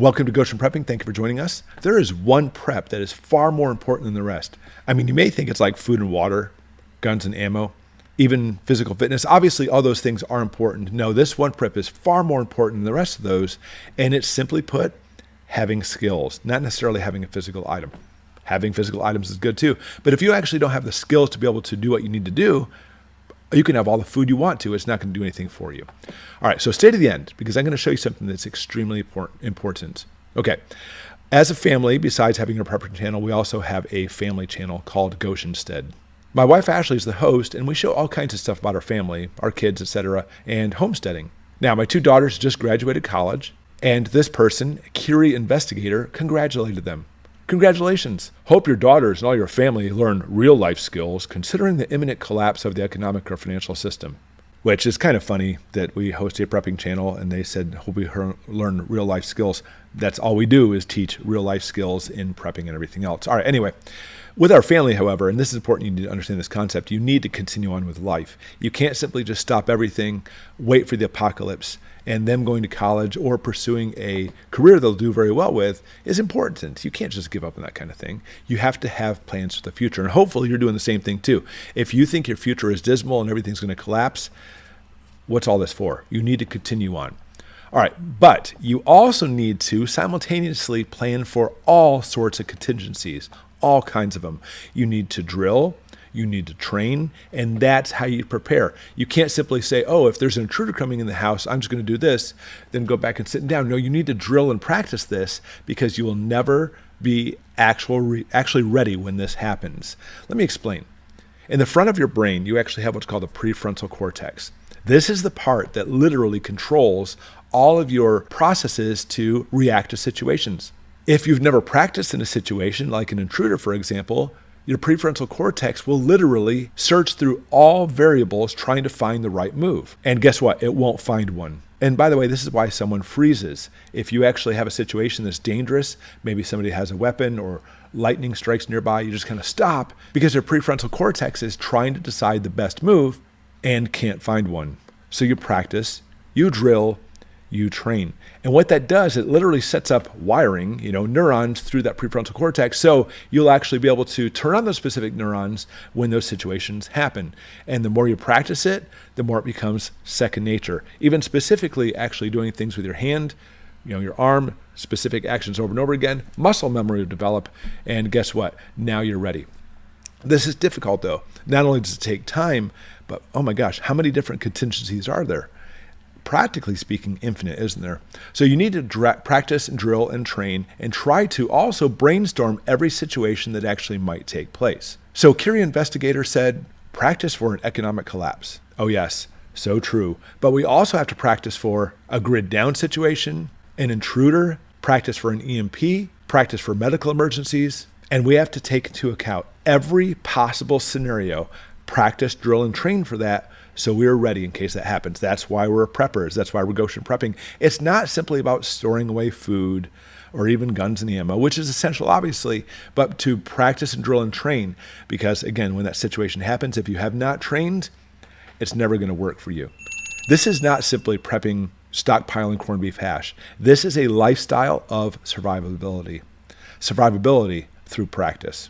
Welcome to Goshen Prepping. Thank you for joining us. There is one prep that is far more important than the rest. I mean, you may think it's like food and water, guns and ammo, even physical fitness. Obviously, all those things are important. No, this one prep is far more important than the rest of those. And it's simply put, having skills, not necessarily having a physical item. Having physical items is good too. But if you actually don't have the skills to be able to do what you need to do, you can have all the food you want to. It's not going to do anything for you. All right, so stay to the end because I'm going to show you something that's extremely important. Okay, as a family, besides having a prepping channel, we also have a family channel called Goshenstead. My wife Ashley is the host, and we show all kinds of stuff about our family, our kids, etc., and homesteading. Now, my two daughters just graduated college, and this person, a Curie investigator, congratulated them. Congratulations. Hope your daughters and all your family learn real life skills considering the imminent collapse of the economic or financial system. Which is kind of funny that we host a prepping channel and they said, hope we learn real life skills. That's all we do is teach real life skills in prepping and everything else. All right, anyway, with our family, however, and this is important, you need to understand this concept, you need to continue on with life. You can't simply just stop everything, wait for the apocalypse, and them going to college or pursuing a career they'll do very well with is important. You can't just give up on that kind of thing. You have to have plans for the future. And hopefully you're doing the same thing too. If you think your future is dismal and everything's going to collapse, what's all this for? You need to continue on. All right, but you also need to simultaneously plan for all sorts of contingencies, all kinds of them. You need to drill, you need to train, and that's how you prepare. You can't simply say, oh, if there's an intruder coming in the house, I'm just going to do this, then go back and sit down. No, you need to drill and practice this because you will never be actually ready when this happens. Let me explain. In the front of your brain, you actually have what's called the prefrontal cortex. This is the part that literally controls all of your processes to react to situations. If you've never practiced in a situation, like an intruder, for example, your prefrontal cortex will literally search through all variables trying to find the right move. And guess what? It won't find one. And by the way, this is why someone freezes. If you actually have a situation that's dangerous, maybe somebody has a weapon or lightning strikes nearby, you just kind of stop because your prefrontal cortex is trying to decide the best move and can't find one. So you practice, you drill, you train. And what that does, it literally sets up wiring, neurons through that prefrontal cortex. So you'll actually be able to turn on those specific neurons when those situations happen. And the more you practice it, the more it becomes second nature. Even specifically actually doing things with your hand, your arm, specific actions over and over again, muscle memory will develop. And guess what? Now you're ready. This is difficult though. Not only does it take time, but oh my gosh, how many different contingencies are there? Practically speaking, infinite, isn't there? So you need to practice and drill and train and try to also brainstorm every situation that actually might take place. So Curie investigator said, practice for an economic collapse. Oh yes, so true. But we also have to practice for a grid down situation, an intruder, practice for an EMP, practice for medical emergencies, and we have to take into account every possible scenario, practice, drill, and train for that so we're ready in case that happens. That's why we're preppers. That's why we're Goshen prepping. It's not simply about storing away food or even guns and ammo, which is essential, obviously, but to practice and drill and train because, again, when that situation happens, if you have not trained, it's never going to work for you. This is not simply prepping, stockpiling corned beef hash. This is a lifestyle of survivability. Survivability through practice.